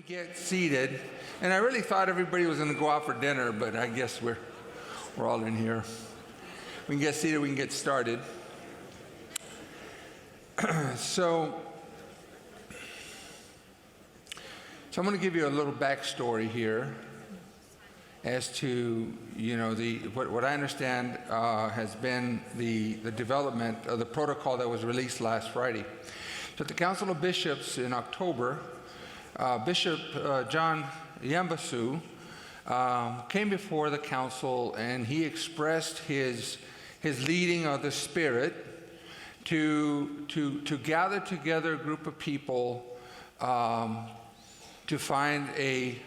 get seated, and I really thought everybody was going to go out for dinner, but I guess we're all in here. We can get seated, we can get started. So I'm going to give you a little backstory here as to, what I understand has been the development of the protocol that was released last Friday. So at the Council of Bishops in October, Bishop John Yambasu came before the council, and he expressed his leading of the Spirit to gather together a group of people to find a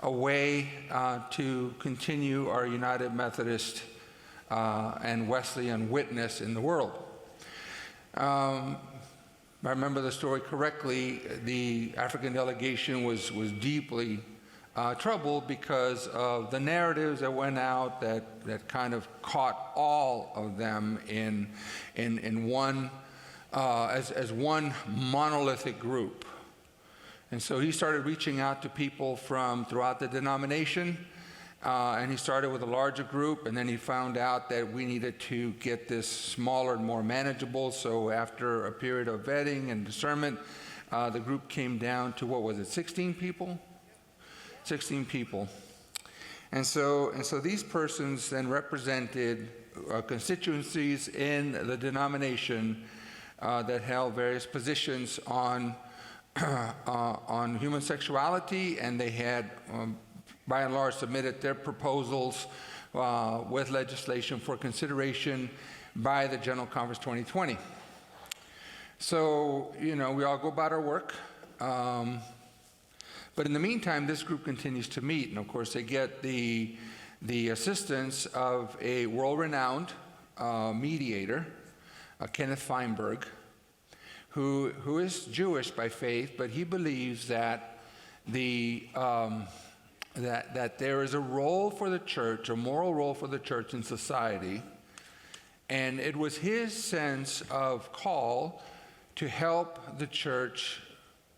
way to continue our United Methodist and Wesleyan witness in the world. If I remember the story correctly, the African delegation was deeply troubled because of the narratives that went out that kind of caught all of them in one as one monolithic group. And so he started reaching out to people from throughout the denomination, and he started with a larger group, and then he found out that we needed to get this smaller and more manageable. So after a period of vetting and discernment, the group came down to, 16 people? 16 people. And so these persons then represented constituencies in the denomination that held various positions on human sexuality, and they had by and large submitted their proposals with legislation for consideration by the General Conference 2020. So, we all go about our work. But in the meantime, this group continues to meet. And of course, they get the assistance of a world-renowned mediator, Kenneth Feinberg, who is Jewish by faith, but he believes that that there is a role for the church, a moral role for the church in society, and it was his sense of call to help the church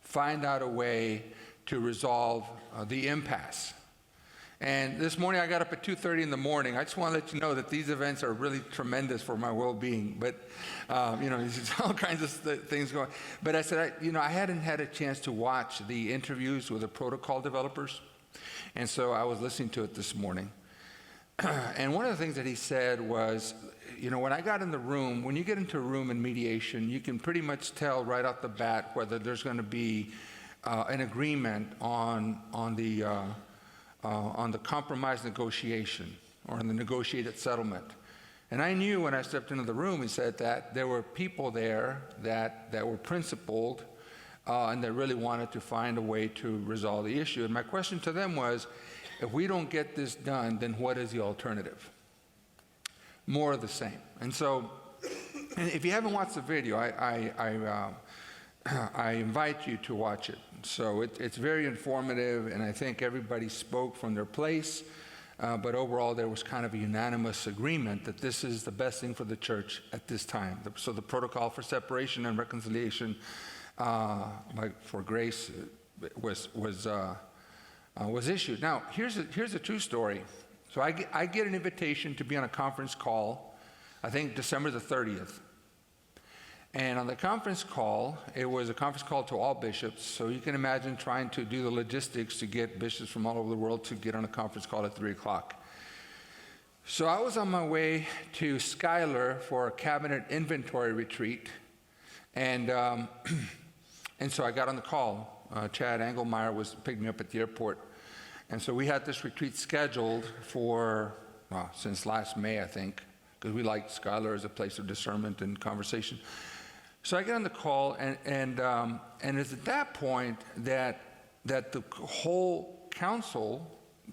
find out a way to resolve the impasse. And this morning I got up at 2:30 in the morning. I just want to let you know that these events are really tremendous for my well-being. But, there's all kinds of things going. But I said, I hadn't had a chance to watch the interviews with the protocol developers. And so I was listening to it this morning. And one of the things that he said was, when I got in the room, when you get into a room in mediation, you can pretty much tell right off the bat whether there's going to be an agreement on the compromise negotiation or on the negotiated settlement. And I knew when I stepped into the room, he said that there were people there that were principled and that really wanted to find a way to resolve the issue. And my question to them was, if we don't get this done, then what is the alternative? More of the same. And so, if you haven't watched the video, I invite you to watch it. So it's very informative, and I think everybody spoke from their place, but overall there was kind of a unanimous agreement that this is the best thing for the church at this time. So the protocol for separation and reconciliation for grace was issued. Now, here's a true story. So I get an invitation to be on a conference call, I think December the 30th. And on the conference call, it was a conference call to all bishops, so you can imagine trying to do the logistics to get bishops from all over the world to get on a conference call at 3 o'clock. So I was on my way to Schuyler for a cabinet inventory retreat, and so I got on the call. Chad Engelmeyer picked me up at the airport, and so we had this retreat scheduled for, since last May, I think, because we liked Schuyler as a place of discernment and conversation. So I get on the call, and it's at that point that the whole council,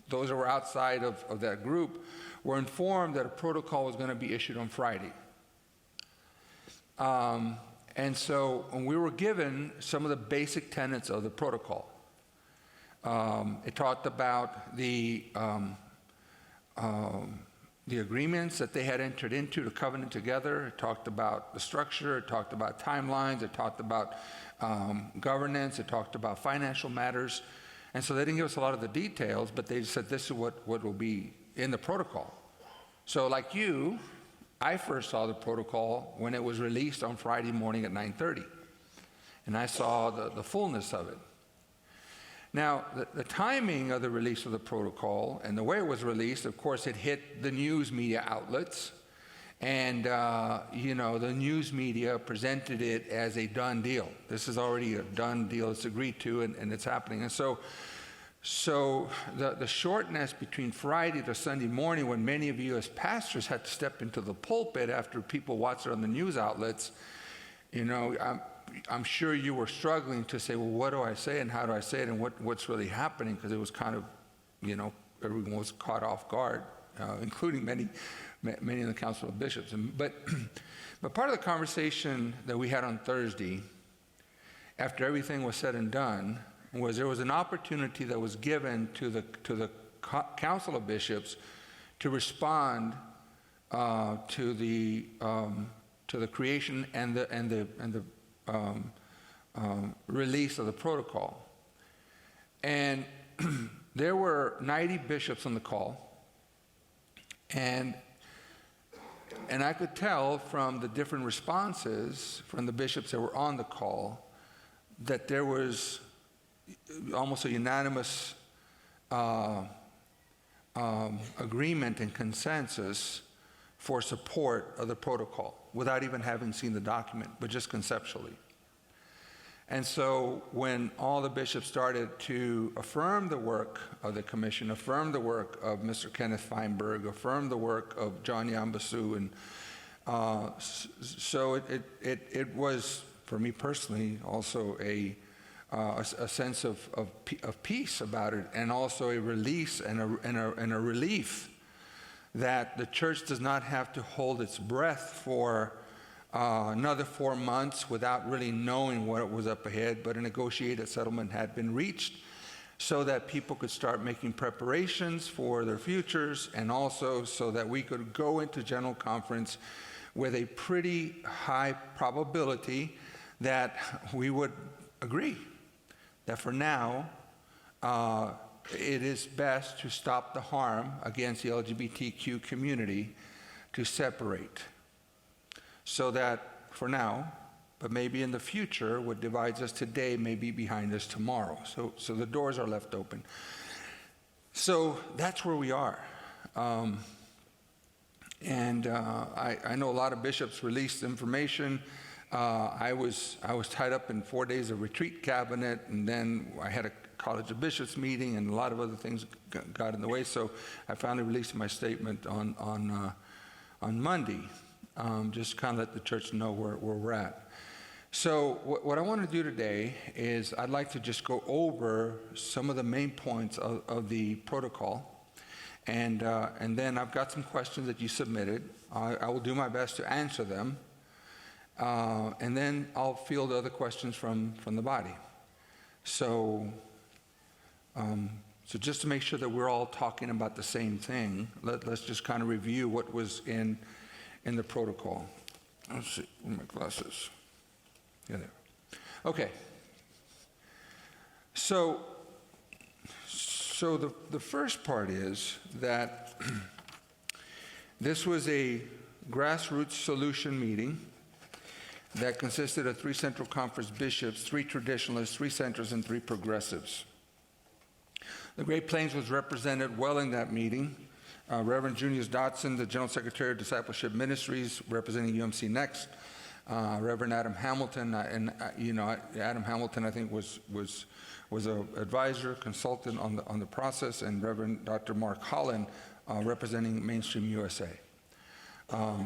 those that were outside of that group, were informed that a protocol was going to be issued on Friday. And so we were given some of the basic tenets of the protocol. It talked about the agreements that they had entered into to covenant together. It talked about the structure. It talked about timelines. It talked about governance. It talked about financial matters. And so they didn't give us a lot of the details, but they said this is what will be in the protocol. So like you, I first saw the protocol when it was released on Friday morning at 9:30. And I saw the fullness of it. Now, the timing of the release of the protocol and the way it was released, of course, it hit the news media outlets. And, the news media presented it as a done deal. This is already a done deal. It's agreed to, and it's happening. And so the shortness between Friday to Sunday morning, when many of you as pastors had to step into the pulpit after people watched it on the news outlets, I'm sure you were struggling to say, well, what do I say and how do I say it and what's really happening? Because it was kind of, everyone was caught off guard, including many in the Council of Bishops. But part of the conversation that we had on Thursday, after everything was said and done, was there was an opportunity that was given to the Council of Bishops to respond to the creation and the release of the protocol. And there were 90 bishops on the call, and I could tell from the different responses from the bishops that were on the call that there was almost a unanimous agreement and consensus for support of the protocol without even having seen the document, but just conceptually. And so when all the bishops started to affirm the work of the commission, affirm the work of Mr. Kenneth Feinberg, affirm the work of John Yambasu, and so it was, for me personally, also a sense of peace about it, and also a release and a relief that the church does not have to hold its breath for another 4 months without really knowing what was up ahead, but a negotiated settlement had been reached so that people could start making preparations for their futures, and also so that we could go into General Conference with a pretty high probability that we would agree that for now it is best to stop the harm against the LGBTQ community, to separate, so that for now, but maybe in the future, what divides us today may be behind us tomorrow. So the doors are left open. So that's where we are. I know a lot of bishops released information. I was tied up in 4 days of retreat cabinet, and then I had a College of Bishops meeting, and a lot of other things got in the way. So I finally released my statement on Monday. Just kind of let the church know where we're at. So what I want to do today is I'd like to just go over some of the main points of the protocol, and then I've got some questions that you submitted. I will do my best to answer them, and then I'll field other questions from the body. So just to make sure that we're all talking about the same thing, let's just kind of review what was in the protocol. Let's see, where are my glasses? Yeah, there. Okay. So the first part is that this was a grassroots solution meeting that consisted of 3 Central Conference bishops, 3 traditionalists, 3 centrists, and 3 progressives. The Great Plains was represented well in that meeting. Reverend Junius Dotson, the General Secretary of Discipleship Ministries, representing UMC Next. Reverend Adam Hamilton, Adam Hamilton, I think, was an advisor, consultant on the process, and Reverend Dr. Mark Holland, representing Mainstream USA.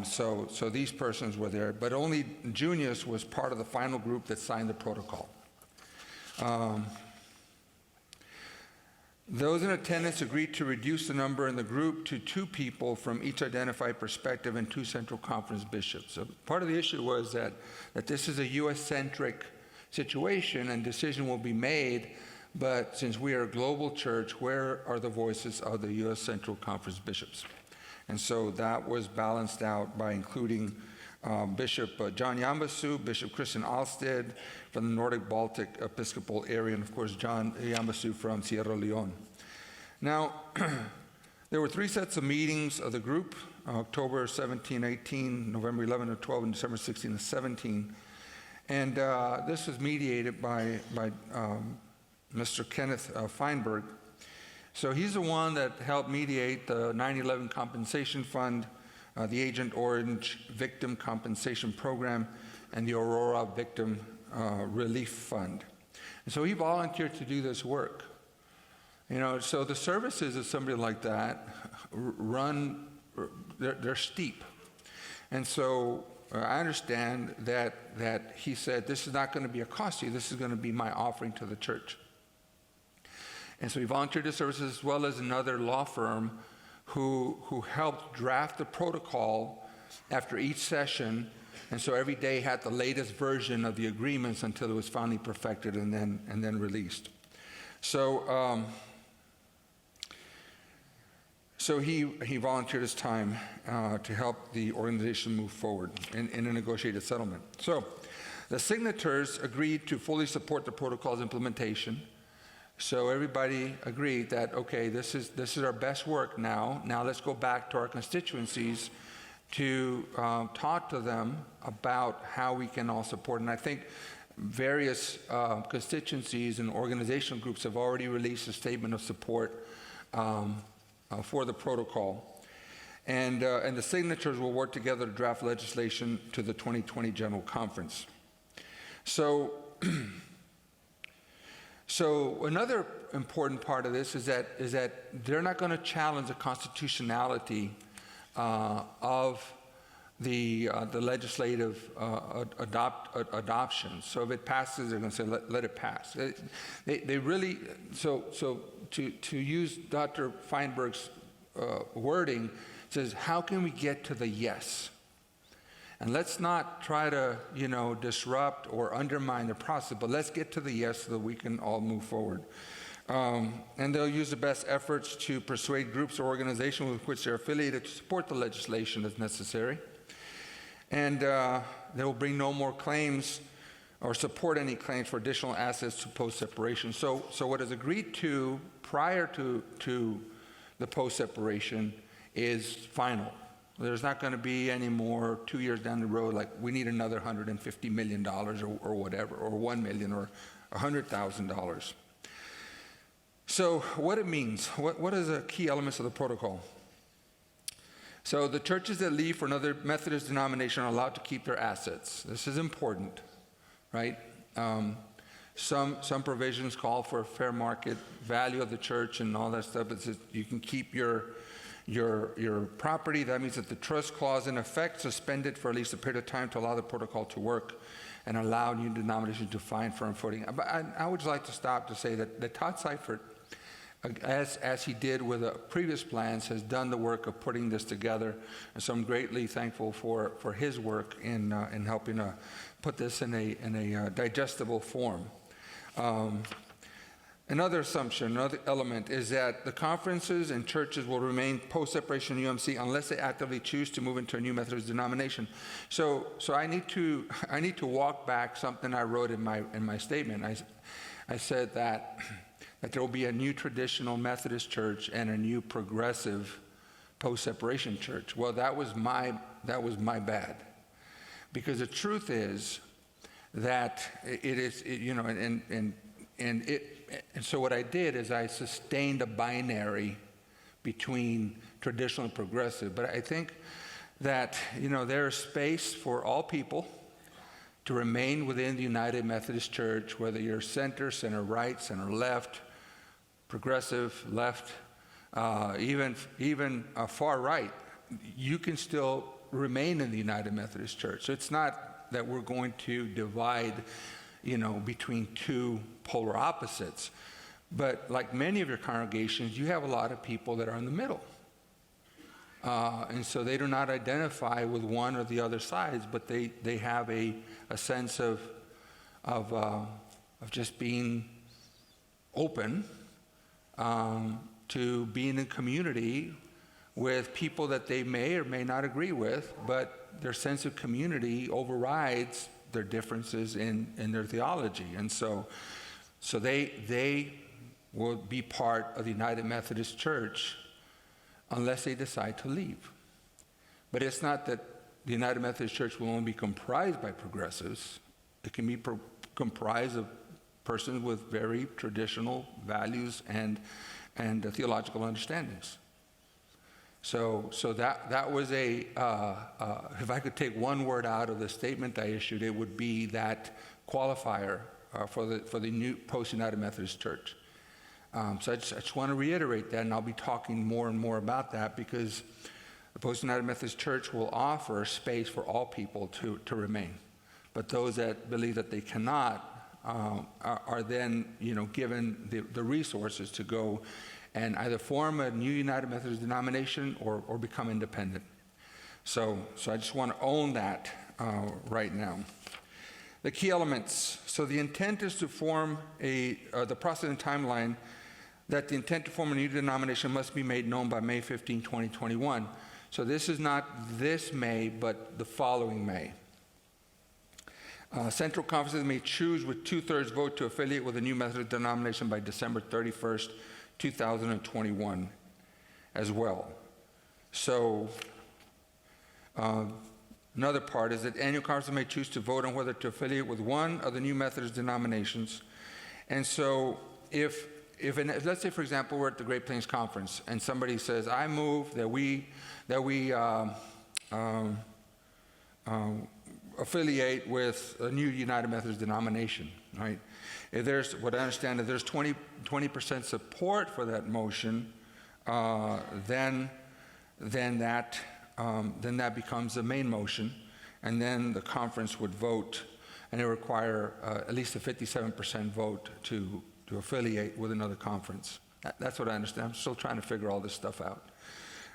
So these persons were there, but only Junius was part of the final group that signed the protocol. Those in attendance agreed to reduce the number in the group to 2 people from each identified perspective and 2 Central Conference bishops. So part of the issue was that this is a U.S.-centric situation and decision will be made, but since we are a global church, where are the voices of the U.S. Central Conference bishops? And so that was balanced out by including Bishop John Yambasu, Bishop Christian Alsted from the Nordic Baltic Episcopal area, and of course John Yambasu from Sierra Leone. Now, there were 3 sets of meetings of the group, October 17, 18, November 11 and 12, and December 16 and 17. And this was mediated by Mr. Kenneth Feinberg. So he's the one that helped mediate the 9/11 Compensation Fund, the Agent Orange Victim Compensation Program, and the Aurora Victim Relief Fund. And so he volunteered to do this work. So the services of somebody like that they're steep. And so I understand that he said, this is not going to be a cost to you, this is going to be my offering to the church. And so he volunteered his services, as well as another law firm who helped draft the protocol after each session, and so every day had the latest version of the agreements until it was finally perfected and then released. So he volunteered his time to help the organization move forward in a negotiated settlement. So the signatories agreed to fully support the protocol's implementation. So everybody agreed that, okay, this is our best work now. Now let's go back to our constituencies to talk to them about how we can all support. And I think various constituencies and organizational groups have already released a statement of support for the protocol. And the signatures will work together to draft legislation to the 2020 General Conference. So another important part of this is that they're not going to challenge the constitutionality of the legislative adoption. So if it passes, they're going to say let it pass. They really to use Dr. Feinberg's wording, says, how can we get to the yes? And let's not try to, disrupt or undermine the process, but let's get to the yes so that we can all move forward. And they'll use the best efforts to persuade groups or organizations with which they're affiliated to support the legislation as necessary. And they will bring no more claims or support any claims for additional assets to post-separation. So what is agreed to prior to the post-separation is final. There's not going to be any more 2 years down the road, like we need another $150 million or whatever, or $1 million or $100,000. So what it means, what is the key elements of the protocol? So the churches that leave for another Methodist denomination are allowed to keep their assets. This is important, right? Some provisions call for a fair market value of the church and all that stuff. It says you can keep your property. That means that the trust clause in effect suspended for at least a period of time to allow the protocol to work and allow new denominations to find firm footing. But I would like to stop to say that Todd Seifert, as he did with the previous plans, has done the work of putting this together. And so I'm greatly thankful for his work in helping put this in a digestible form. Another assumption, another element, is that the conferences and churches will remain post-separation UMC unless they actively choose to move into a new Methodist denomination. So I need to walk back something I wrote in my statement. I said that there will be a new traditional Methodist church and a new progressive post-separation church. Well, that was my bad, because the truth is that and so what I did is I sustained a binary between traditional and progressive. But I think that, there is space for all people to remain within the United Methodist Church, whether you're center right, center left, progressive, left, even far right. You can still remain in the United Methodist Church. So it's not that we're going to divide between two polar opposites. But like many of your congregations, you have a lot of people that are in the middle. And so they do not identify with one or the other sides, but they have a sense of just being open to being in community with people that they may or may not agree with, but their sense of community overrides their differences in their theology. And so they will be part of the United Methodist Church unless they decide to leave. But it's not that the United Methodist Church will only be comprised by progressives. It can be comprised of persons with very traditional values and theological understandings. So that was if I could take one word out of the statement I issued, it would be that qualifier for the new post-United Methodist Church. So I just want to reiterate that, and I'll be talking more and more about that, because the post-United Methodist Church will offer space for all people to remain. But those that believe that they cannot are then, given the resources to go and either form a new United Methodist denomination or become independent. So I just want to own that right now. The key elements. So the intent is to form the process and timeline that the intent to form a new denomination must be made known by May 15, 2021. So this is not this May, but the following May. Central conferences may choose with 2/3 vote to affiliate with a new Methodist denomination by December 31st, 2021 as well. So another part is that annual conferences may choose to vote on whether to affiliate with one of the new Methodist denominations. And so if let's say, for example, we're at the Great Plains Conference and somebody says, I move that we affiliate with a new United Methodist denomination, right? If there's, what I understand, if there's 20% support for that motion, then that becomes the main motion, and then the conference would vote, and it require at least a 57% vote to affiliate with another conference. That's what I understand. I'm still trying to figure all this stuff out.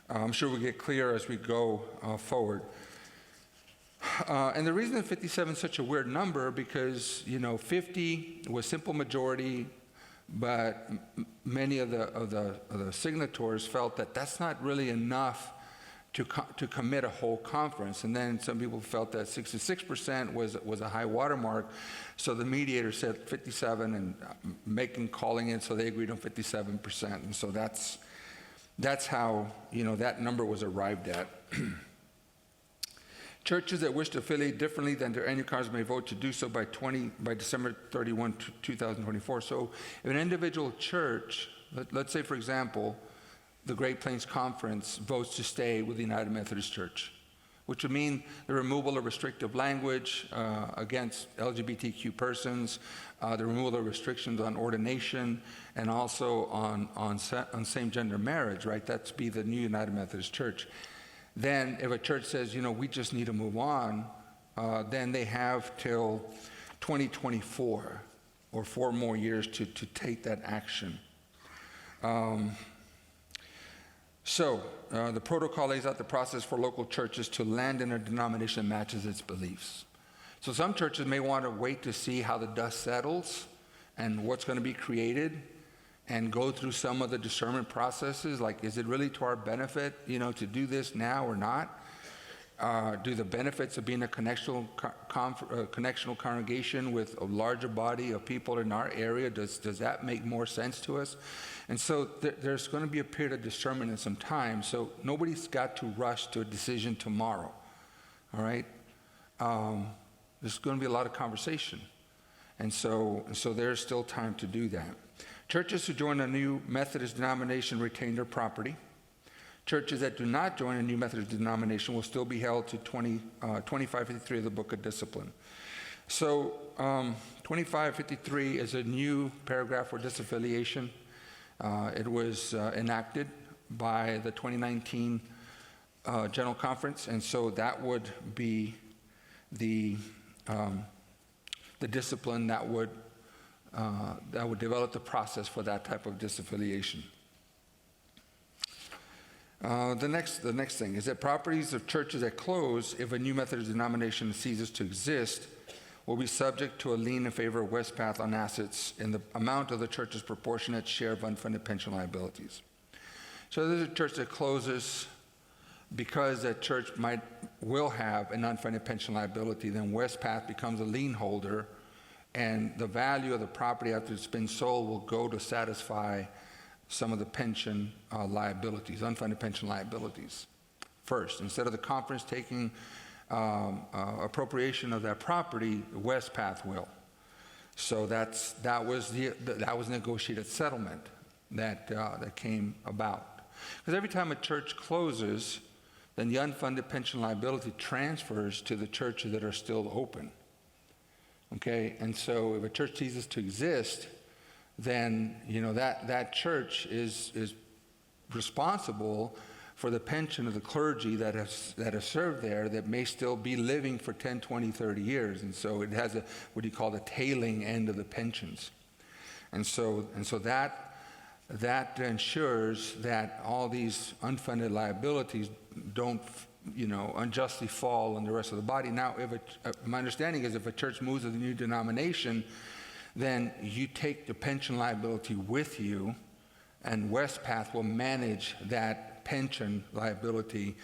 I'm sure we'll get clear as we go forward. And the reason that 57 is such a weird number, because 50 was simple majority, but many of the signatories felt that that's not really enough to commit a whole conference. And then some people felt that 66% was a high watermark, so the mediator said 57 and calling in, so they agreed on 57%. And so that's how that number was arrived at. Churches that wish to affiliate differently than their annual conference may vote to do so by December 31, 2024. So if an individual church, let's say, for example, the Great Plains Conference votes to stay with the United Methodist Church, which would mean the removal of restrictive language against LGBTQ persons, the removal of restrictions on ordination, and also on same-gender marriage, right? That's be the new United Methodist Church. Then if a church says, we just need to move on, then they have till 2024 or 4 more years to take that action. So the protocol lays out the process for local churches to land in a denomination that matches its beliefs. So some churches may want to wait to see how the dust settles and what's going to be created, and go through some of the discernment processes, like, is it really to our benefit, to do this now or not? Do the benefits of being a connectional congregation with a larger body of people in our area, does that make more sense to us? And so there's going to be a period of discernment and some time, so nobody's got to rush to a decision tomorrow, all right? There's going to be a lot of conversation, and so there's still time to do that. Churches who join a new Methodist denomination retain their property. Churches that do not join a new Methodist denomination will still be held to 2553 of the Book of Discipline. So 2553 is a new paragraph for disaffiliation. It was enacted by the 2019 General Conference, and so that would be the discipline that would develop the process for that type of disaffiliation. The next thing is that properties of churches that close if a new Methodist denomination ceases to exist will be subject to a lien in favor of Westpath on assets in the amount of the church's proportionate share of unfunded pension liabilities. So there's a church that closes because that church will have an unfunded pension liability. Then West Path becomes a lien holder, and the value of the property after it's been sold will go to satisfy some of the pension liabilities, unfunded pension liabilities. First, instead of the conference taking appropriation of that property, West Path will. So that was negotiated settlement that came about. Because every time a church closes, then the unfunded pension liability transfers to the churches that are still open. Okay, and so if a church ceases to exist, then that church is responsible for the pension of the clergy that have served there that may still be living for 10, 20, 30 years. And so it has what you call the tailing end of the pensions. And so that ensures that all these unfunded liabilities don't unjustly fall on the rest of the body. Now, my understanding is if a church moves to the new denomination, then you take the pension liability with you, and West Path will manage that pension liability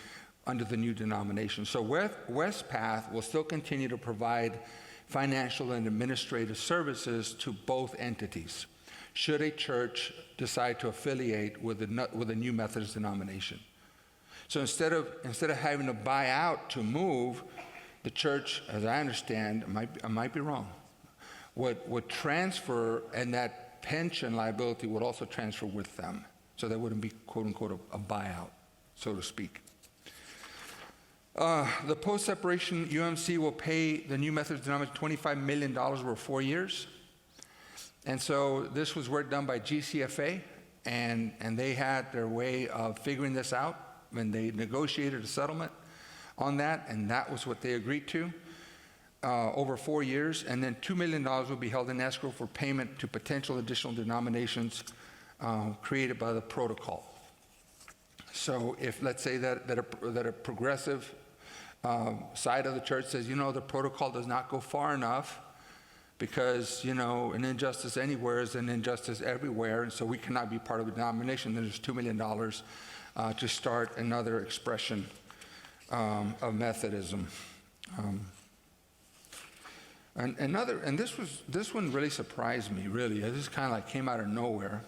under the new denomination. So West Path will still continue to provide financial and administrative services to both entities, should a church decide to affiliate with a new Methodist denomination. So instead of having to buy out to move, the church, as I understand, I might be wrong, would transfer, and that pension liability would also transfer with them. So that wouldn't be, quote unquote, a buyout, so to speak. The post-separation UMC will pay the new Methodist denomination $25 million over 4 years. And so this was work done by GCFA, and they had their way of figuring this out when they negotiated a settlement on that, and that was what they agreed to over 4 years. And then $2 million will be held in escrow for payment to potential additional denominations created by the protocol. So if, let's say that a progressive side of the church says, the protocol does not go far enough because, an injustice anywhere is an injustice everywhere, and so we cannot be part of a denomination, then there's $2 million to start another expression of Methodism. And this one really surprised me, really. This kind of came out of nowhere.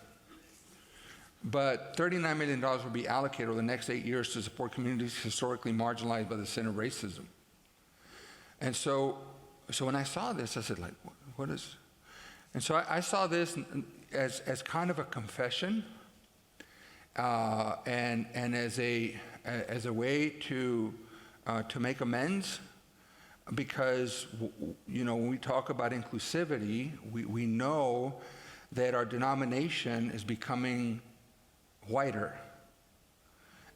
But $39 million will be allocated over the next 8 years to support communities historically marginalized by the sin of racism. And so when I saw this, I said, what is? And so I saw this as kind of a confession, and as a way to make amends, because when we talk about inclusivity, we know that our denomination is becoming whiter,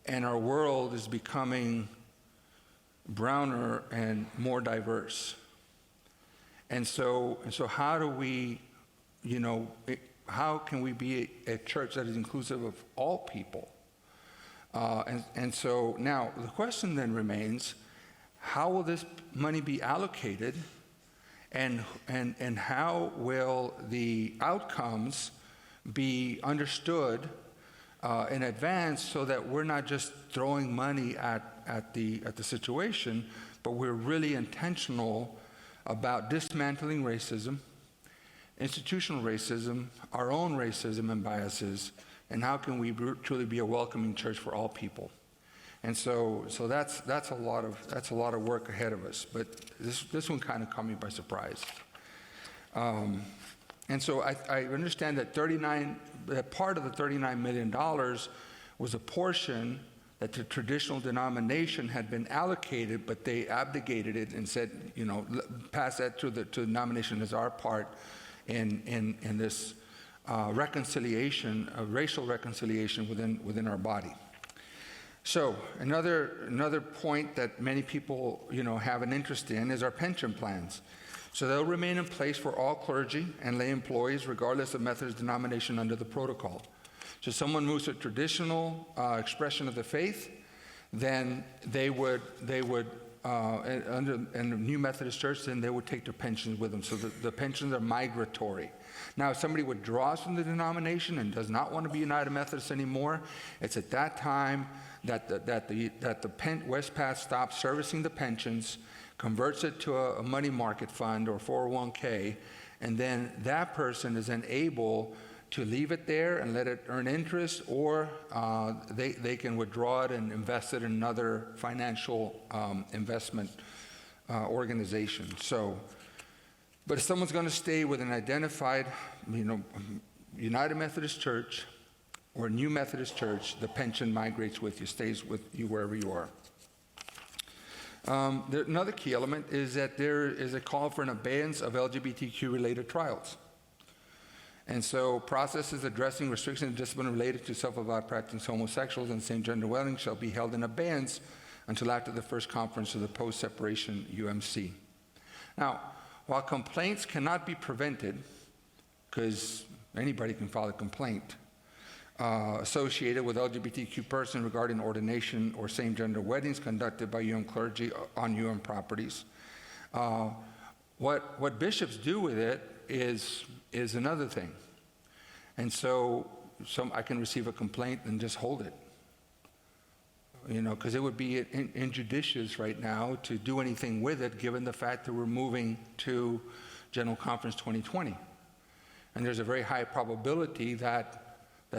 and our world is becoming browner and more diverse. And so how do we, how can we be a church that is inclusive of all people? And so now the question then remains, how will this money be allocated, and how will the outcomes be understood in advance, so that we're not just throwing money at the situation, but we're really intentional about dismantling racism, institutional racism, our own racism and biases, and how can we truly be a welcoming church for all people. And so that's a lot of work ahead of us. But this one kind of caught me by surprise. And so I understand that part of the $39 million was a portion that the traditional denomination had been allocated, but they abdicated it and said, pass that to the denomination as our part in this reconciliation, racial reconciliation within our body. So another point that many people have an interest in is our pension plans. So they'll remain in place for all clergy and lay employees, regardless of Methodist denomination, under the protocol. So someone moves to a traditional expression of the faith, then they would in the New Methodist Church, then they would take their pensions with them. So the pensions are migratory. Now, if somebody withdraws from the denomination and does not want to be United Methodist anymore, it's at that time that the West Path stops servicing the pensions, converts it to a money market fund or 401k, and then that person is then able to leave it there and let it earn interest, or they can withdraw it and invest it in another financial investment organization. So, but if someone's going to stay with an identified, United Methodist Church or New Methodist Church, the pension migrates with you, stays with you wherever you are. Another key element is that there is a call for an abeyance of LGBTQ-related trials. And so processes addressing restrictions and discipline related to self-avowed practicing homosexuals and same-gender weddings shall be held in abeyance until after the first conference of the post-separation UMC. Now, while complaints cannot be prevented, because anybody can file a complaint associated with LGBTQ person regarding ordination or same-gender weddings conducted by clergy on properties, what bishops do with it is another thing. And so I can receive a complaint and just hold it. Because it would be injudicious right now to do anything with it, given the fact that we're moving to General Conference 2020. And there's a very high probability that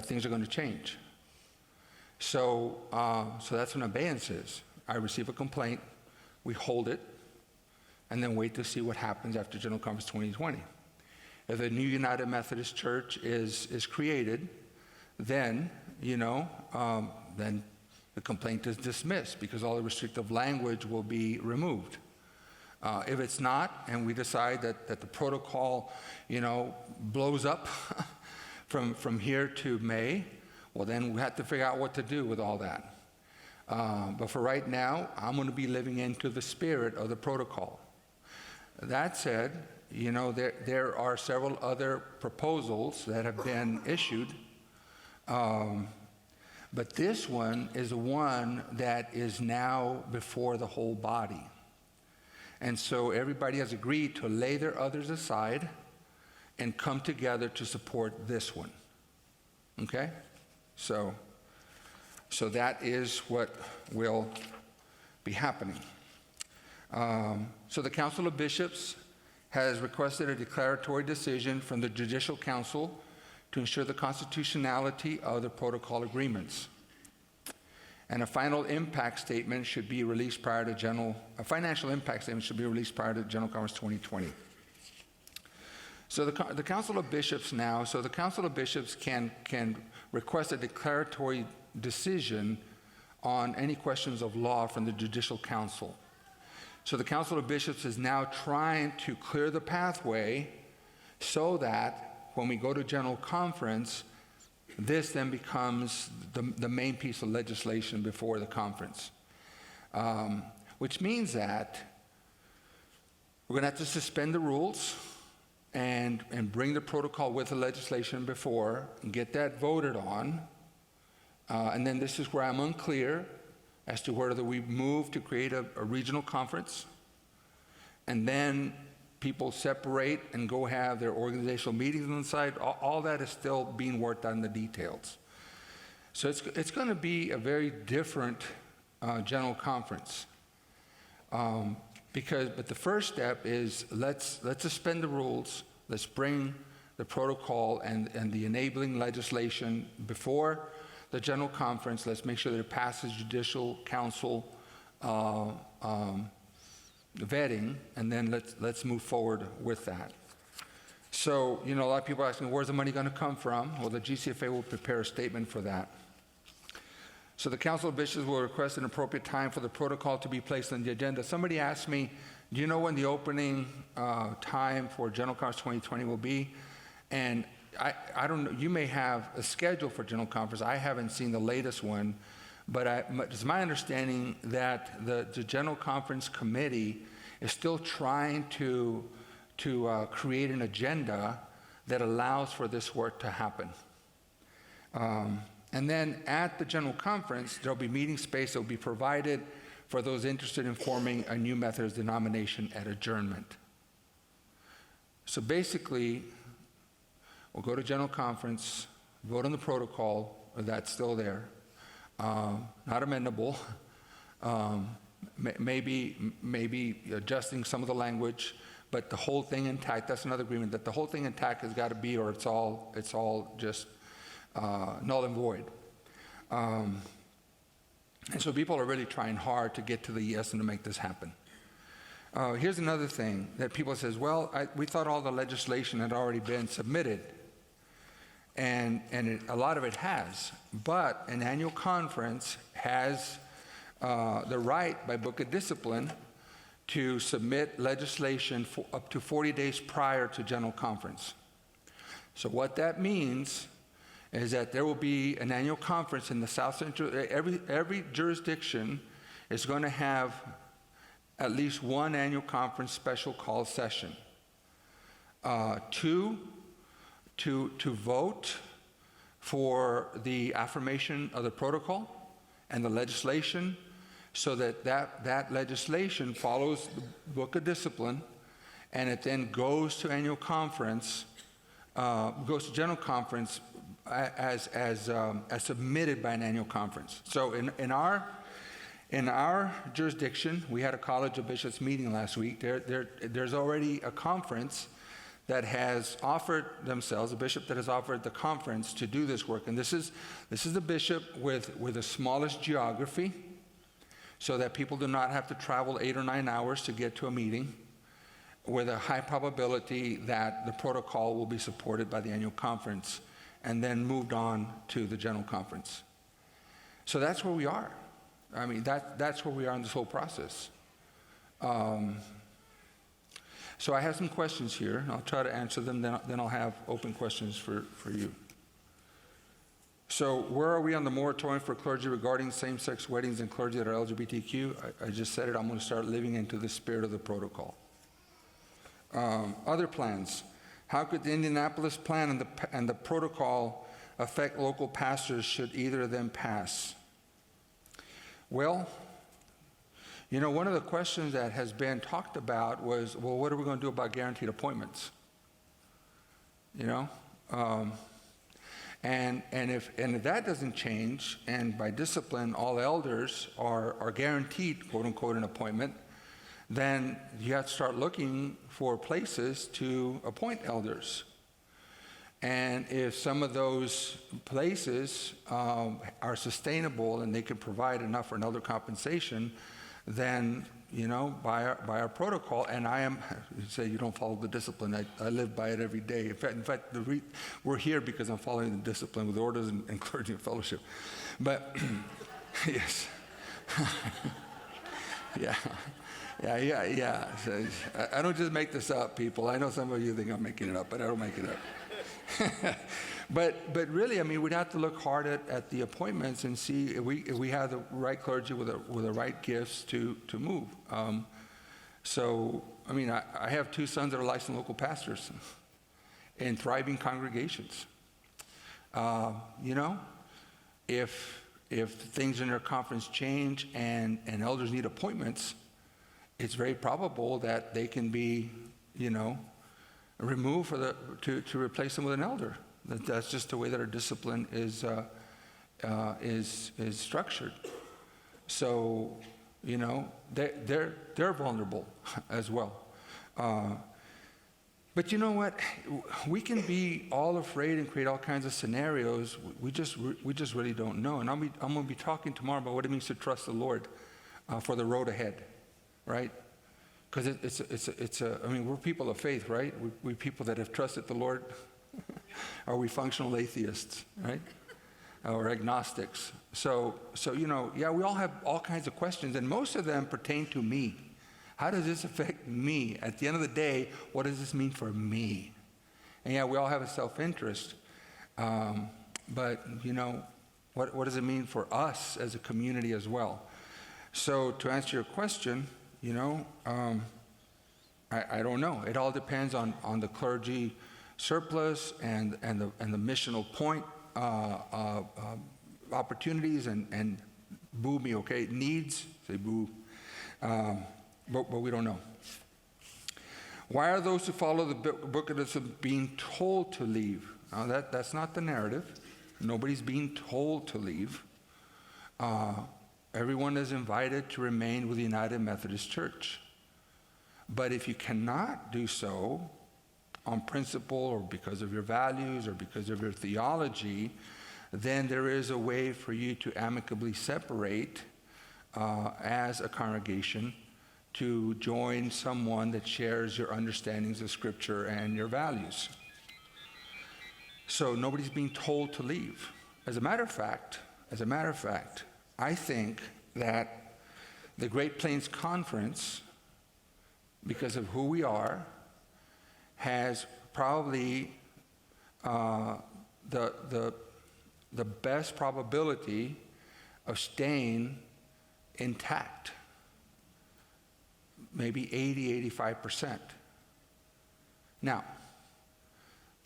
things are going to change. So that's what an abeyance is. I receive a complaint, we hold it, and then wait to see what happens after General Conference 2020. If a new United Methodist Church is created, then then the complaint is dismissed because all the restrictive language will be removed. If it's not, and we decide that the protocol, blows up from here to May, well, then we have to figure out what to do with all that. But for right now, I'm going to be living into the spirit of the protocol. That said, there are several other proposals that have been issued, but this one is the one that is now before the whole body. And so everybody has agreed to lay their others aside and come together to support this one. Okay? So that is what will be happening. So the Council of Bishops has requested a declaratory decision from the Judicial Council to ensure the constitutionality of the protocol agreements. And a final impact statement should be released prior to a financial impact statement should be released prior to General Conference 2020. So the Council of Bishops now, the Council of Bishops can request a declaratory decision on any questions of law from the Judicial Council. So the Council of Bishops is now trying to clear the pathway so that when we go to General Conference, this then becomes the main piece of legislation before the conference, which means that we're going to have to suspend the rules and bring the protocol with the legislation before and get that voted on. And then this is where I'm unclear as to whether we move to create a regional conference and then people separate and go have their organizational meetings on the side. All that is still being worked on in the details. So it's going to be a very different general conference. But the first step is let's suspend the rules, let's bring the protocol and the enabling legislation before the General Conference. Let's make sure that it passes Judicial Council vetting, and then let's move forward with that. So, a lot of people are asking, where's the money going to come from? Well, the GCFA will prepare a statement for that. So the Council of Bishops will request an appropriate time for the protocol to be placed on the agenda. Somebody asked me, do you know when the opening time for General Conference 2020 will be? And I don't know, you may have a schedule for General Conference. I haven't seen the latest one, but it's my understanding that the General Conference Committee is still trying to create an agenda that allows for this work to happen. And then at the General Conference, there'll be meeting space that will be provided for those interested in forming a new Methodist denomination at adjournment. So basically, we'll go to General Conference, vote on the protocol, that's still there, not amendable, maybe adjusting some of the language, but the whole thing intact. That's another agreement, that the whole thing intact has got to be, or it's all just null and void. And so people are really trying hard to get to the yes and to make this happen. Here's another thing that people says, well, we thought all the legislation had already been submitted. And a lot of it has. But an annual conference has the right by Book of Discipline to submit legislation for up to 40 days prior to General Conference. So what that means is that there will be an annual conference in the South Central. Every jurisdiction is going to have at least one annual conference special call session. To vote for the affirmation of the protocol and the legislation, so that legislation follows the Book of Discipline, and it then goes to annual conference, goes to General Conference as submitted by an annual conference. So in our jurisdiction, we had a College of Bishops meeting last week. There's already a conference that has offered themselves, a bishop that has offered the conference to do this work. And this is the bishop with the smallest geography, so that people do not have to travel 8 or 9 hours to get to a meeting, with a high probability that the protocol will be supported by the annual conference and then moved on to the General Conference. So that's where we are. I mean, that's where we are in this whole process. So I have some questions here, and I'll try to answer them, then I'll have open questions for you. So where are we on the moratorium for clergy regarding same-sex weddings and clergy that are LGBTQ? I just said it, I'm going to start living into the spirit of the protocol. Other plans. How could the Indianapolis plan and the protocol affect local pastors should either of them pass? Well, you know, one of the questions that has been talked about was, well, what are we going to do about guaranteed appointments? You know? And if that doesn't change, and by discipline all elders are guaranteed, quote unquote, an appointment, then you have to start looking for places to appoint elders. And if some of those places are sustainable and they can provide enough for an elder compensation, then, you know, by our protocol, and you say you don't follow the discipline, I live by it every day. In fact we're here because I'm following the discipline with orders and clergy and fellowship. But, yes. Yeah. So, I don't just make this up, people. I know some of you think I'm making it up, but I don't make it up. But really, I mean, we'd have to look hard at the appointments and see if we have the right clergy with the right gifts to move. So, I mean, I have 2 sons that are licensed local pastors in thriving congregations. You know, if things in their conference change and elders need appointments, it's very probable that they can be, you know, removed to replace them with an elder. That's just the way that our discipline is structured. So, you know, they're vulnerable as well. But you know what? We can be all afraid and create all kinds of scenarios. We just really don't know. And I'm going to be talking tomorrow about what it means to trust the Lord for the road ahead, right? Because I mean, we're people of faith, right? We're people that have trusted the Lord. Are we functional atheists, right? Or agnostics? So you know, yeah, we all have all kinds of questions, and most of them pertain to me. How does this affect me? At the end of the day, what does this mean for me? And yeah, we all have a self-interest, but you know, what does it mean for us as a community as well? So to answer your question, you know, I don't know. It all depends on the clergy surplus and the missional point opportunities and boo me, okay? Needs, say boo. But we don't know. Why are those who follow the book of the discipline being told to leave? Now, that's not the narrative. Nobody's being told to leave. Everyone is invited to remain with the United Methodist Church. But if you cannot do so on principle or because of your values or because of your theology, then there is a way for you to amicably separate as a congregation to join someone that shares your understandings of Scripture and your values. So nobody's being told to leave. As a matter of fact, I think that the Great Plains Conference, because of who we are, has probably the best probability of staying intact, maybe 80-85%. Now,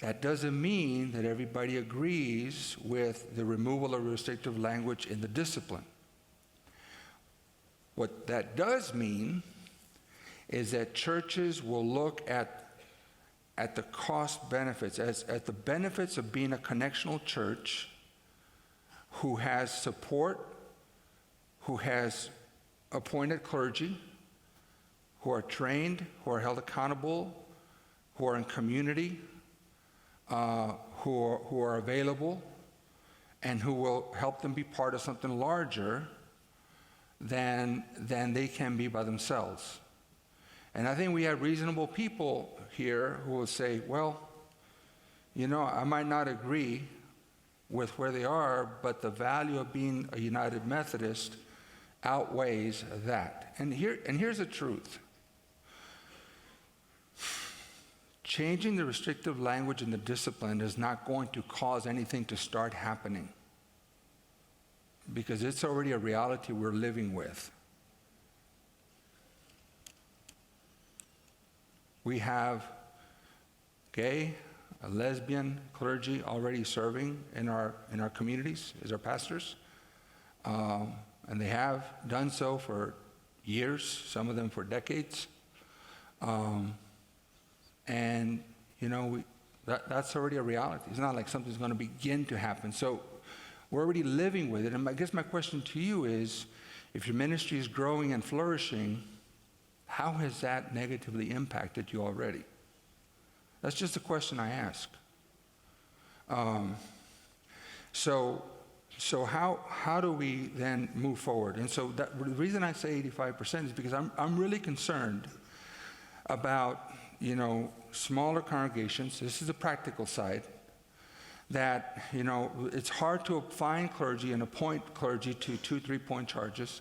that doesn't mean that everybody agrees with the removal of restrictive language in the discipline. What that does mean is that churches will look at the cost benefits, at the benefits of being a connectional church who has support, who has appointed clergy, who are trained, who are held accountable, who are in community, who are available, and who will help them be part of something larger than they can be by themselves. And I think we have reasonable people here who will say, well, I might not agree with where they are, but the value of being a United Methodist outweighs that. And here's the truth. Changing the restrictive language in the discipline is not going to cause anything to start happening, because it's already a reality we're living with. We have gay, lesbian clergy already serving in our communities as our pastors, and they have done so for years, some of them for decades. And that's already a reality. It's not like something's going to begin to happen. So we're already living with it. And I guess my question to you is, if your ministry is growing and flourishing, how has that negatively impacted you already? That's just a question I ask. So how do we then move forward? And so the reason I say 85% is because I'm really concerned about smaller congregations. This is the practical side. That it's hard to find clergy and appoint clergy to 2-3-point charges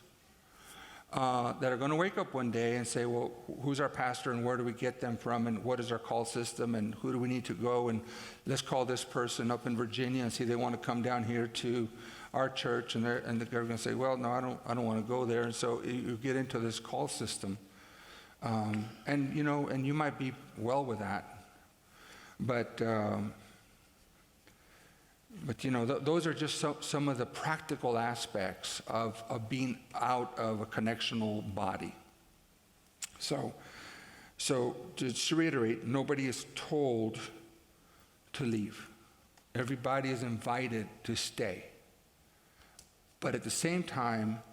that are going to wake up one day and say, well, who's our pastor and where do we get them from and what is our call system and who do we need to go, and let's call this person up in Virginia and see they want to come down here to our church, and they're going to say, well, no, I don't want to go there. And so you get into this call system. And you might be well with that, but those are just some of the practical aspects of being out of a connectional body. So just to reiterate, nobody is told to leave. Everybody is invited to stay. But at the same time,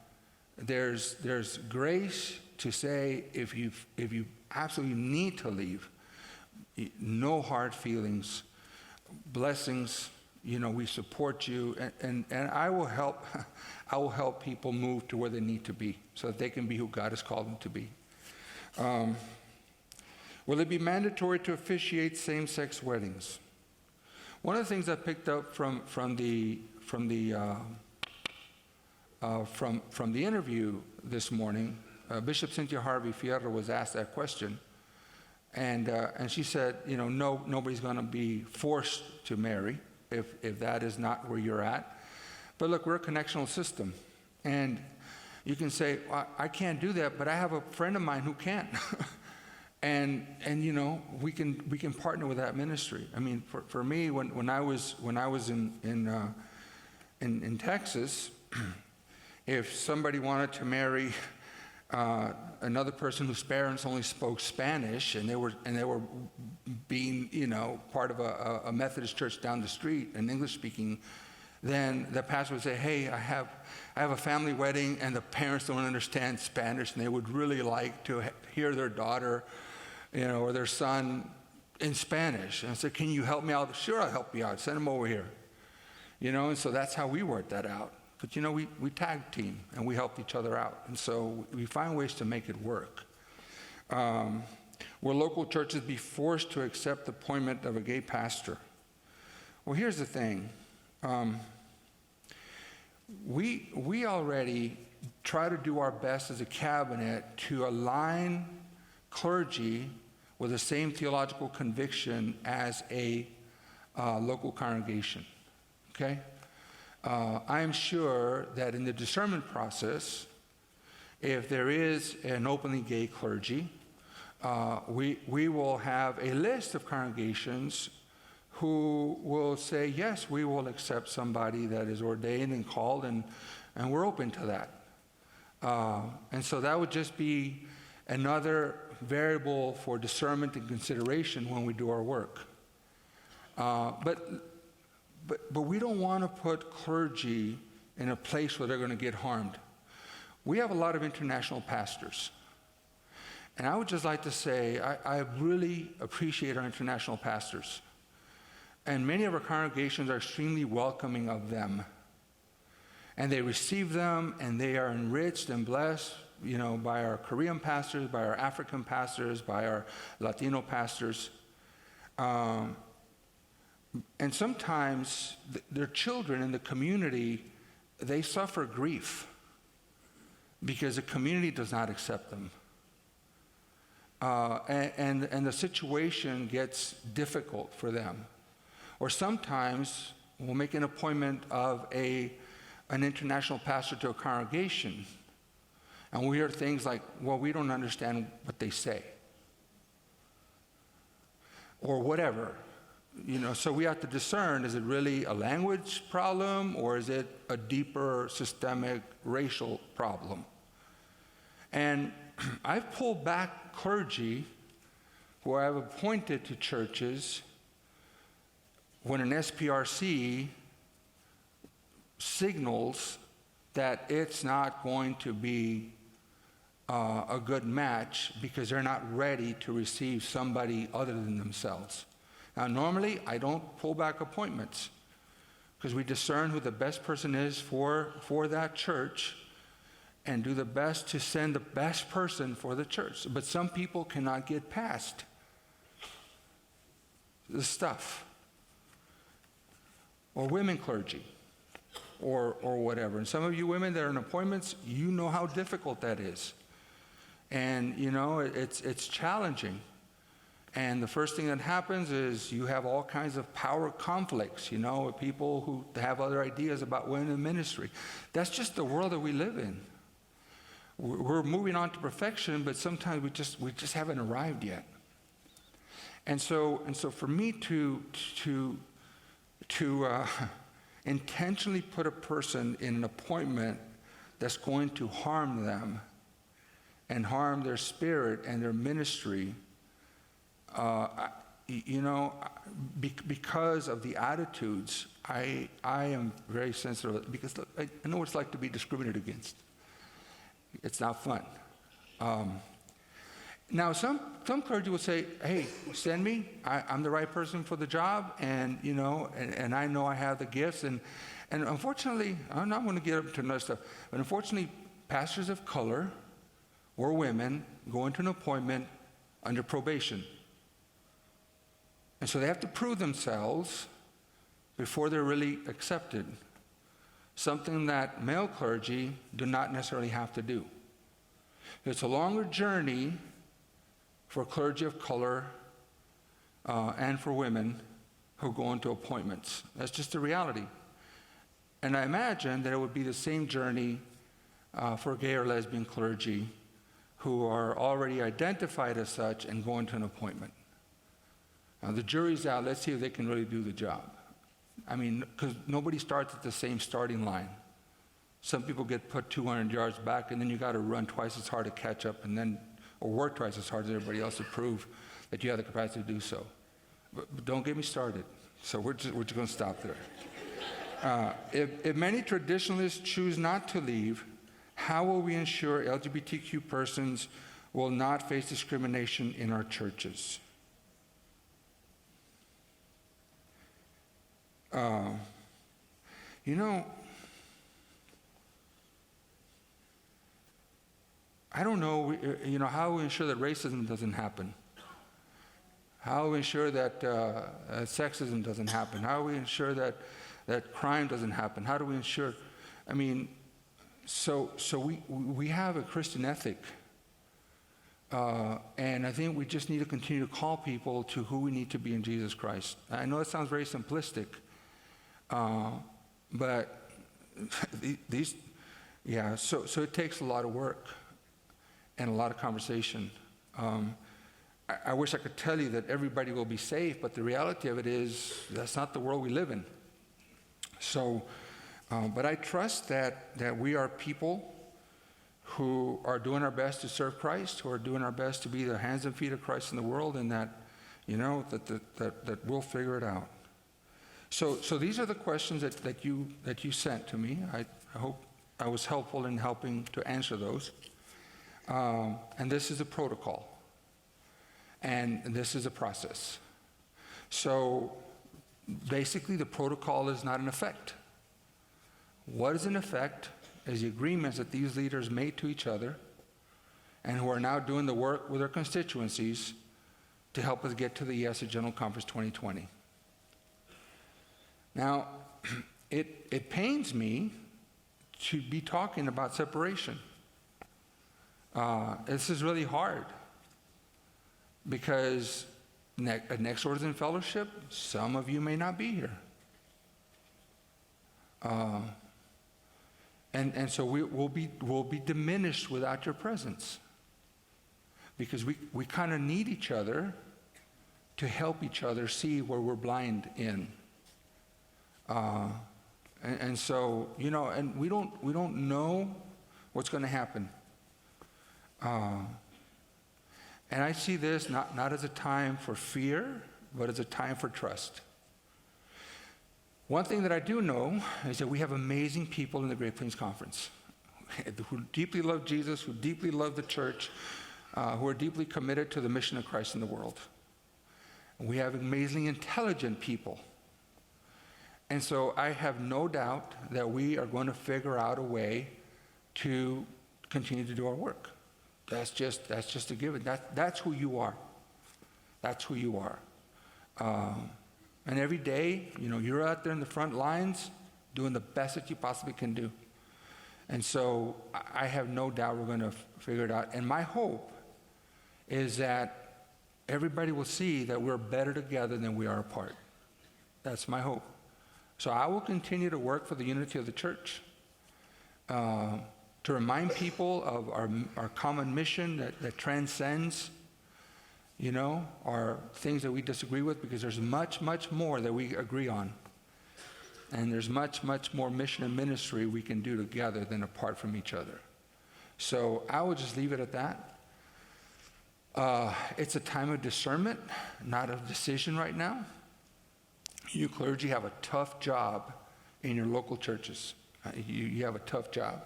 there's grace to say, if you absolutely need to leave, no hard feelings, blessings. We support you, and I will help people move to where they need to be so that they can be who God has called them to be. Will it be mandatory to officiate same-sex weddings? One of the things I picked up from the interview this morning, Bishop Cynthia Harvey Fierro was asked that question, and she said, no, nobody's going to be forced to marry if that is not where you're at. But look, we're a connectional system, and you can say, well, I can't do that, but I have a friend of mine who can, and we can partner with that ministry. I mean, for me, when I was in Texas, if somebody wanted to marry Another person whose parents only spoke Spanish, and they were being, part of a Methodist church down the street, an English-speaking. Then the pastor would say, "Hey, I have a family wedding, and the parents don't understand Spanish, and they would really like to hear their daughter, or their son in Spanish." And I said, "Can you help me out?" "Sure, I'll help you out. Send them over here." And so that's how we worked that out. But, we tag team, and we helped each other out. And so we find ways to make it work. Will local churches be forced to accept the appointment of a gay pastor? Well, here's the thing. We already try to do our best as a cabinet to align clergy with the same theological conviction as a local congregation. Okay? I'm sure that in the discernment process, if there is an openly gay clergy, we will have a list of congregations who will say, yes, we will accept somebody that is ordained and called, and we're open to that. And so that would just be another variable for discernment and consideration when we do our work. But we don't want to put clergy in a place where they're going to get harmed. We have a lot of international pastors. And I would just like to say, I really appreciate our international pastors. And many of our congregations are extremely welcoming of them. And they receive them, and they are enriched and blessed, by our Korean pastors, by our African pastors, by our Latino pastors. And sometimes their children in the community, they suffer grief because the community does not accept them. And the situation gets difficult for them. Or sometimes we'll make an appointment of an international pastor to a congregation, and we hear things like, well, we don't understand what they say, or whatever. So we have to discern, is it really a language problem, or is it a deeper systemic racial problem? And I've pulled back clergy who I've appointed to churches when an SPRC signals that it's not going to be a good match because they're not ready to receive somebody other than themselves. Now, normally, I don't pull back appointments because we discern who the best person is for that church and do the best to send the best person for the church. But some people cannot get past the stuff. Or women clergy, or whatever. And some of you women that are in appointments, you know how difficult that is. And, it's challenging. And the first thing that happens is you have all kinds of power conflicts, with people who have other ideas about women in ministry. That's just the world that we live in. We're moving on to perfection, but sometimes we just haven't arrived yet. And so for me to intentionally put a person in an appointment that's going to harm them and harm their spirit and their ministry, because of the attitudes, I am very sensitive, because I know what it's like to be discriminated against. It's not fun. Now, some clergy will say, hey, send me. I'm the right person for the job, and I know I have the gifts. And unfortunately, I'm not going to get into another stuff, but unfortunately, pastors of color or women go into an appointment under probation. And so they have to prove themselves before they're really accepted, something that male clergy do not necessarily have to do. It's a longer journey for clergy of color and for women who go into appointments. That's just the reality. And I imagine that it would be the same journey for gay or lesbian clergy who are already identified as such and go into an appointment. Now, the jury's out. Let's see if they can really do the job. I mean, because nobody starts at the same starting line. Some people get put 200 yards back, and then you got to run twice as hard to catch up, or work twice as hard as everybody else to prove that you have the capacity to do so. But don't get me started. So we're just going to stop there. If many traditionalists choose not to leave, how will we ensure LGBTQ persons will not face discrimination in our churches? I don't know, how we ensure that racism doesn't happen. How we ensure that sexism doesn't happen. How we ensure that crime doesn't happen. How do we ensure, so we have a Christian ethic. And I think we just need to continue to call people to who we need to be in Jesus Christ. I know it sounds very simplistic, but so it takes a lot of work and a lot of conversation. I wish I could tell you that everybody will be safe, but the reality of it is that's not the world we live in. So, but I trust that we are people who are doing our best to serve Christ, who are doing our best to be the hands and feet of Christ in the world, and that we'll figure it out. So these are the questions that you sent to me. I hope I was helpful in helping to answer those. And this is a protocol. And this is a process. So basically, the protocol is not in effect. What is in effect is the agreements that these leaders made to each other and who are now doing the work with their constituencies to help us get to the ESA General Conference 2020. Now, it pains me to be talking about separation. This is really hard. Because at Next Orders in Fellowship, some of you may not be here. And so we'll be diminished without your presence. Because we kind of need each other to help each other see where we're blind in. And so, and we don't know what's going to happen. And I see this not as a time for fear, but as a time for trust. One thing that I do know is that we have amazing people in the Great Plains Conference who deeply love Jesus, who deeply love the church, who are deeply committed to the mission of Christ in the world. We have amazingly intelligent people. And so I have no doubt that we are going to figure out a way to continue to do our work. That's just a given. That's who you are. That's who you are. And every day, you're out there in the front lines doing the best that you possibly can do. And so I have no doubt we're going to figure it out. And my hope is that everybody will see that we're better together than we are apart. That's my hope. So I will continue to work for the unity of the church. To remind people of our common mission that transcends, our things that we disagree with, because there's much, much more that we agree on. And there's much, much more mission and ministry we can do together than apart from each other. So I will just leave it at that. It's a time of discernment, not of decision right now. You clergy have a tough job in your local churches. You have a tough job.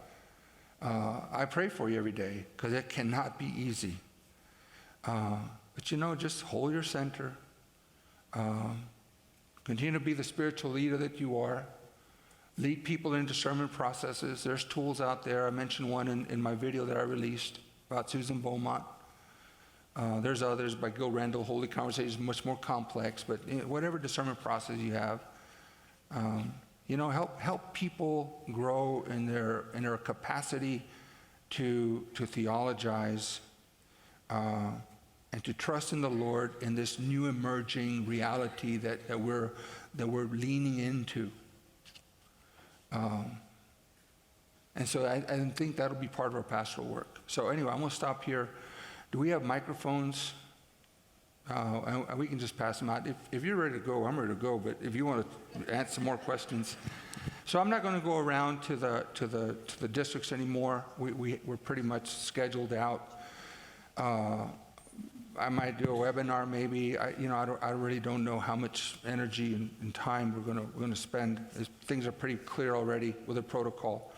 I pray for you every day because it cannot be easy. But just hold your center. Continue to be the spiritual leader that you are. Lead people in discernment processes. There's tools out there. I mentioned one in my video that I released about Susan Beaumont. There's others by Gil Randall, Holy Conversations, much more complex, but whatever discernment process you have, help people grow in their capacity to theologize and to trust in the Lord in this new emerging reality that we're leaning into. And so I think that'll be part of our pastoral work. So anyway, I'm going to stop here. Do we have microphones? And we can just pass them out. If you're ready to go, I'm ready to go. But if you want to answer some more questions, So I'm not going to go around to the districts anymore. We're pretty much scheduled out. I might do a webinar maybe. I really don't know how much energy and time we're going to spend. Things are pretty clear already with the protocol.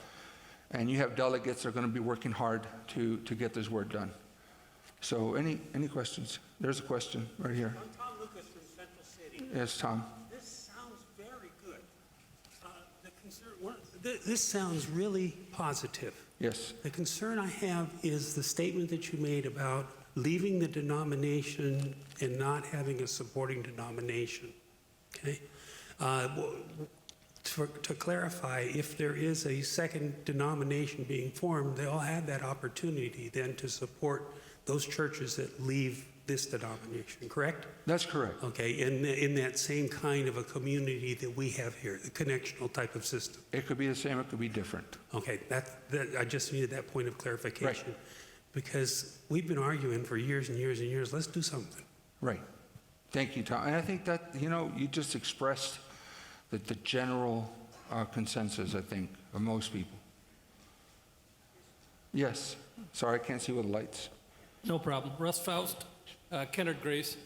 And you have delegates that are going to be working hard to get this work done. So any questions? There's a question right here. I'm Tom Lucas from Central City. Yes, Tom. This sounds very good. This sounds really positive. Yes. The concern I have is the statement that you made about leaving the denomination and not having a supporting denomination. Okay? To clarify, if there is a second denomination being formed, they'll have that opportunity then to support those churches that leave this denomination, correct? That's correct. Okay, in that same kind of a community that we have here, the connectional type of system. It could be the same, it could be different. Okay, I just needed that point of clarification. Right. Because we've been arguing for years and years and years, let's do something. Right. Thank you, Tom. And I think that, you just expressed the general consensus, I think, of most people. Yes. Sorry, I can't see with the lights. No problem. Russ Faust, Kennard Grace.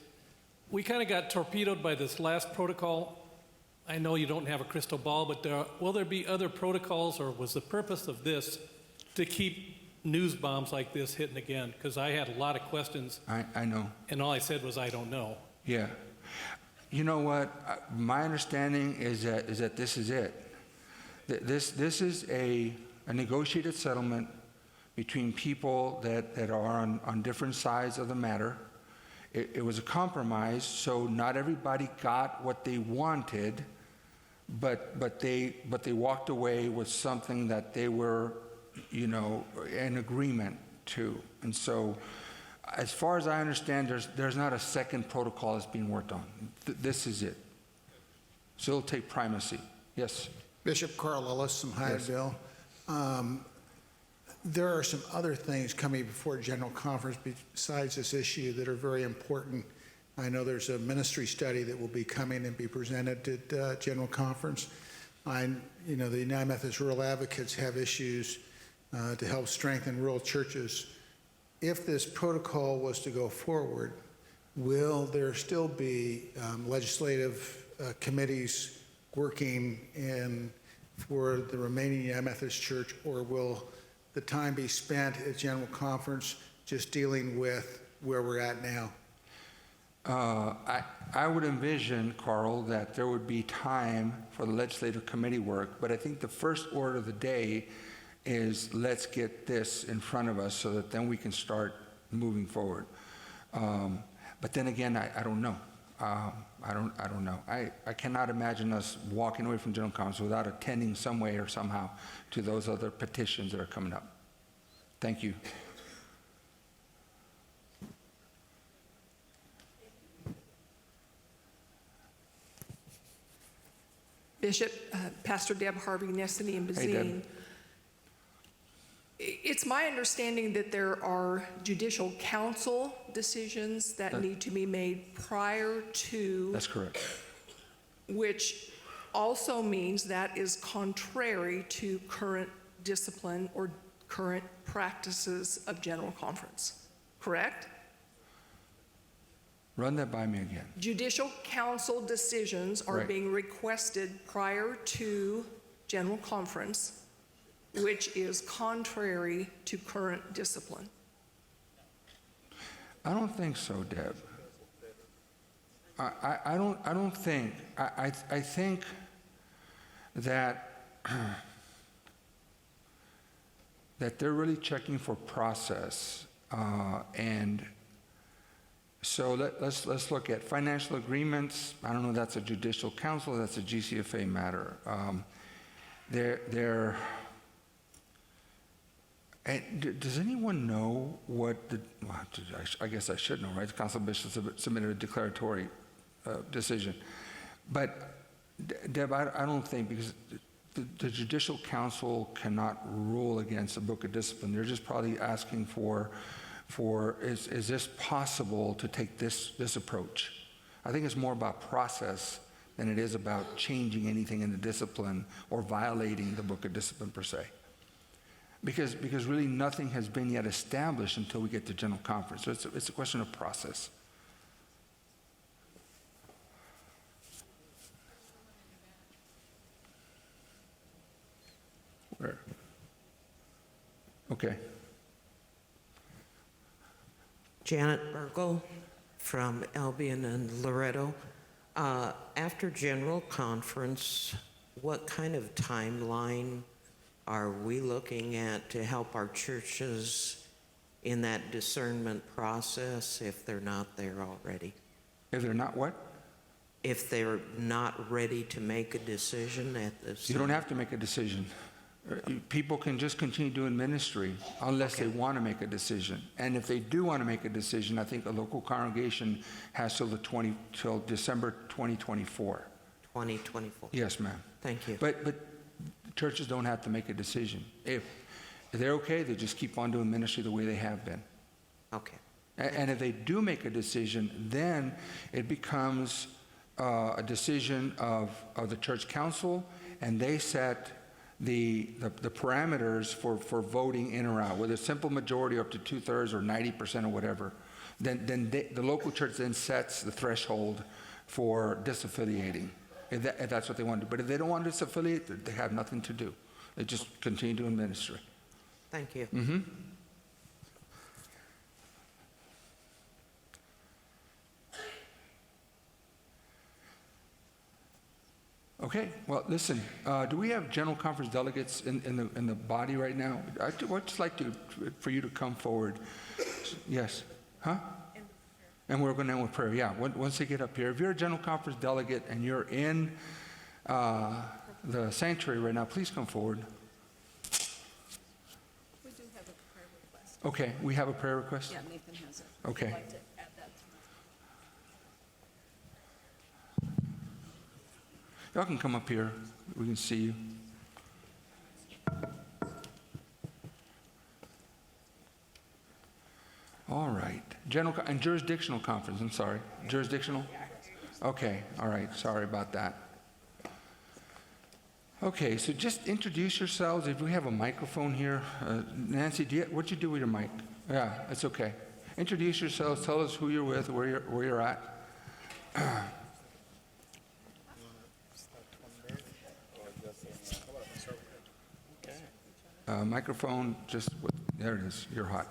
We kind of got torpedoed by this last protocol. I know you don't have a crystal ball, but will there be other protocols, or was the purpose of this to keep news bombs like this hitting again? Because I had a lot of questions. I know. And all I said was, I don't know. Yeah. You know what? My understanding is that this is it. This is a negotiated settlement between people that are on different sides of the matter. It was a compromise, so not everybody got what they wanted, but they walked away with something that they were, in agreement to. And so, as far as I understand, there's not a second protocol that's being worked on. This is it. So it'll take primacy. Yes. Bishop Carl Ellis from Hyattville. There are some other things coming before General Conference besides this issue that are very important. I know there's a ministry study that will be coming and be presented at General Conference. The United Methodist Rural Advocates have issues to help strengthen rural churches. If this protocol was to go forward, will there still be legislative committees working for the remaining United Methodist Church, or will the time be spent at General Conference just dealing with where we're at now? I would envision, Carl, that there would be time for the legislative committee work, but I think the first order of the day is let's get this in front of us so that then we can start moving forward. But then again, I don't know. I don't know. I cannot imagine us walking away from General Conference without attending some way or somehow to those other petitions that are coming up. Thank you. Bishop, Pastor Deb Harvey, Nessany and Hey, Deb. Bazine. It's my understanding that there are judicial council decisions that need to be made prior to, That's correct. which also means that is contrary to current discipline or current practices of General Conference, correct? Run that by me again. Judicial council decisions are Right. being requested prior to General Conference, which is contrary to current discipline. I don't think so, Deb. I don't think. I think that that they're really checking for process, and so let's look at financial agreements. I don't know. That's a judicial council. That's a GCFA matter. They're And does anyone know what the, well, I guess I should know, right? The Council of Bishops submitted a declaratory decision. But, Deb, I don't think, because the Judicial Council cannot rule against a book of discipline. They're just probably asking for is this possible to take this approach? I think it's more about process than it is about changing anything in the discipline or violating the book of discipline per se. Because really nothing has been yet established until we get to General Conference. So it's a question of process. Where? Okay. Janet Burgle from Albion and Loretto. After General Conference, what kind of timeline are we looking at to help our churches in that discernment process if they're not there already? If they're not what? If they're not ready to make a decision at this You don't have to make a decision. People can just continue doing ministry unless they want to make a decision. And if they do want to make a decision, I think a local congregation has till December 2024. 2024. Yes, ma'am. Thank you. But churches don't have to make a decision. If they're okay, they just keep on doing ministry the way they have been. Okay. And if they do make a decision, then it becomes a decision of the church council, and they set the parameters for voting in or out, whether it's simple majority up to 2/3 or 90% or whatever. Then the local church then sets the threshold for disaffiliating, if that's what they want to do. But if they don't want to disaffiliate, they have nothing to do. They just continue doing ministry. Thank you. Mm-hmm. Okay, well, listen, do we have General Conference delegates in the body right now? I'd just like for you to come forward. Yes? Huh? And we're going to end with prayer. Yeah, once they get up here. If you're a General Conference delegate and you're in the sanctuary right now, please come forward. We do have a prayer request. Okay, we have a prayer request? Yeah, Nathan has it. Okay. I'd like to add that to Y'all can come up here. We can see you. All right. And jurisdictional conference, I'm sorry. Jurisdictional? Okay, all right. Sorry about that. Okay, so just introduce yourselves. If we have a microphone here. Nancy, what'd you do with your mic? Yeah, it's okay. Introduce yourselves. Tell us who you're with, where you're at. Microphone, there it is. You're hot.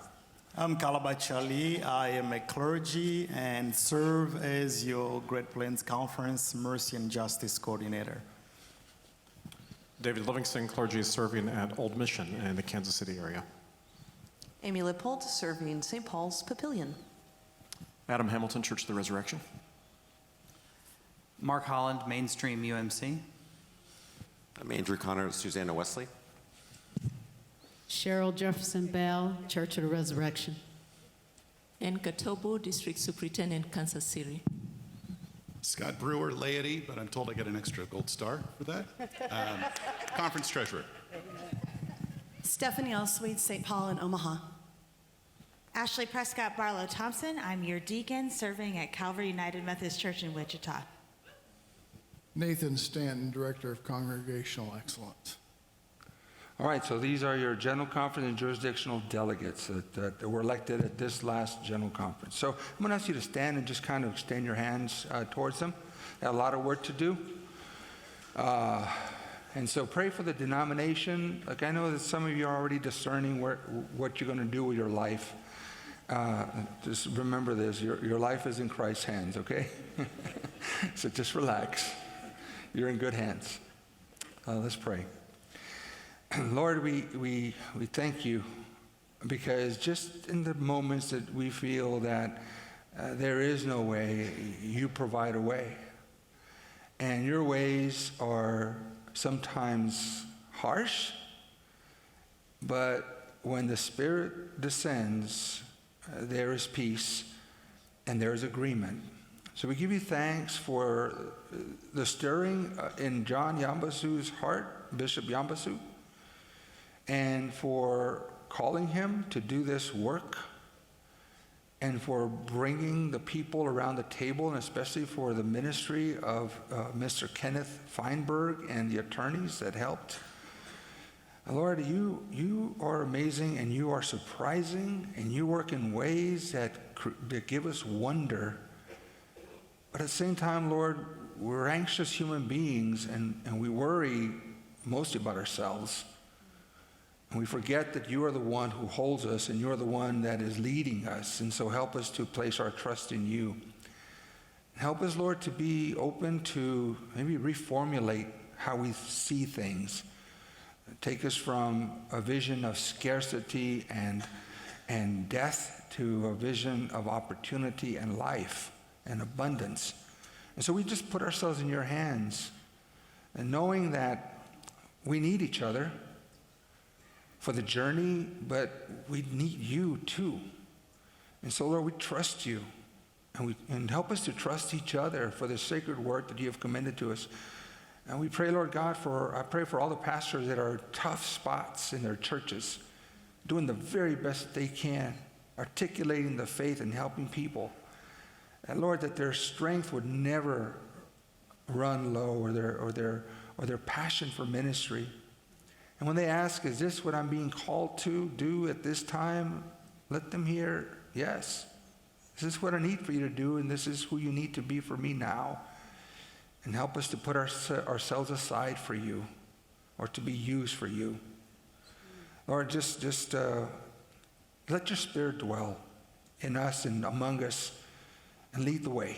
I'm Kalabachali. I am a clergy and serve as your Great Plains Conference Mercy and Justice Coordinator. David Livingston, clergy serving at Old Mission in the Kansas City area. Amy Lippold, serving St. Paul's Papillion. Adam Hamilton, Church of the Resurrection. Mark Holland, Mainstream UMC. I'm Andrew Connor, Susanna Wesley. Cheryl Jefferson Bell, Church of the Resurrection. And Katobo, District Superintendent, Kansas City. Scott Brewer, laity, but I'm told I get an extra gold star for that. Conference treasurer. Stephanie L. Sweet, St. Paul and Omaha. Ashley Prescott Barlow Thompson, I'm your deacon serving at Calvary United Methodist Church in Wichita. Nathan Stanton, Director of Congregational Excellence. All right, so these are your General Conference and jurisdictional delegates that were elected at this last General Conference. So I'm going to ask you to stand and just kind of extend your hands towards them. They have a lot of work to do. And so pray for the denomination. Like, I know that some of you are already discerning what you're going to do with your life. Just remember this, your life is in Christ's hands, okay? So just relax. You're in good hands. Let's pray. Lord, we thank you because just in the moments that we feel that there is no way, you provide a way. And your ways are sometimes harsh, but when the Spirit descends, there is peace and there is agreement. So we give you thanks for the stirring in John Yambasu's heart, Bishop Yambasu, and for calling him to do this work. and for bringing the people around the table, and especially for the ministry of Mr. Kenneth Feinberg and the attorneys that helped. Lord, you are amazing, and you are surprising, and you work in ways that give us wonder. But at the same time, Lord, we're anxious human beings, and we worry mostly about ourselves. And we forget that you are the one who holds us, and you are the one that is leading us. And so help us to place our trust in you. Help us, Lord, to be open to maybe reformulate how we see things. Take us from a vision of scarcity and death to a vision of opportunity and life and abundance. And so we just put ourselves in your hands, and knowing that we need each other for the journey, but we need you too. And so, Lord, we trust you, and help us to trust each other for the sacred work that you have commended to us. And we pray, Lord God, I pray for all the pastors that are tough spots in their churches, doing the very best they can, articulating the faith and helping people. And Lord, that their strength would never run low, or their passion for ministry. And when they ask, is this what I'm being called to do at this time? Let them hear, yes. This is what I need for you to do, and this is who you need to be for me now. And help us to put ourselves aside for you, or to be used for you. Lord, just let your Spirit dwell in us and among us, and lead the way,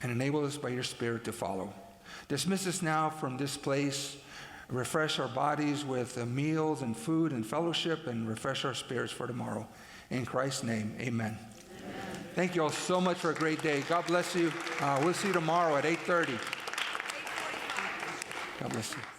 and enable us by your Spirit to follow. Dismiss us now from this place. Refresh our bodies with meals and food and fellowship, and refresh our spirits for tomorrow. In Christ's name, amen. Thank you all so much for a great day. God bless you. We'll see you tomorrow at 8:30. God bless you.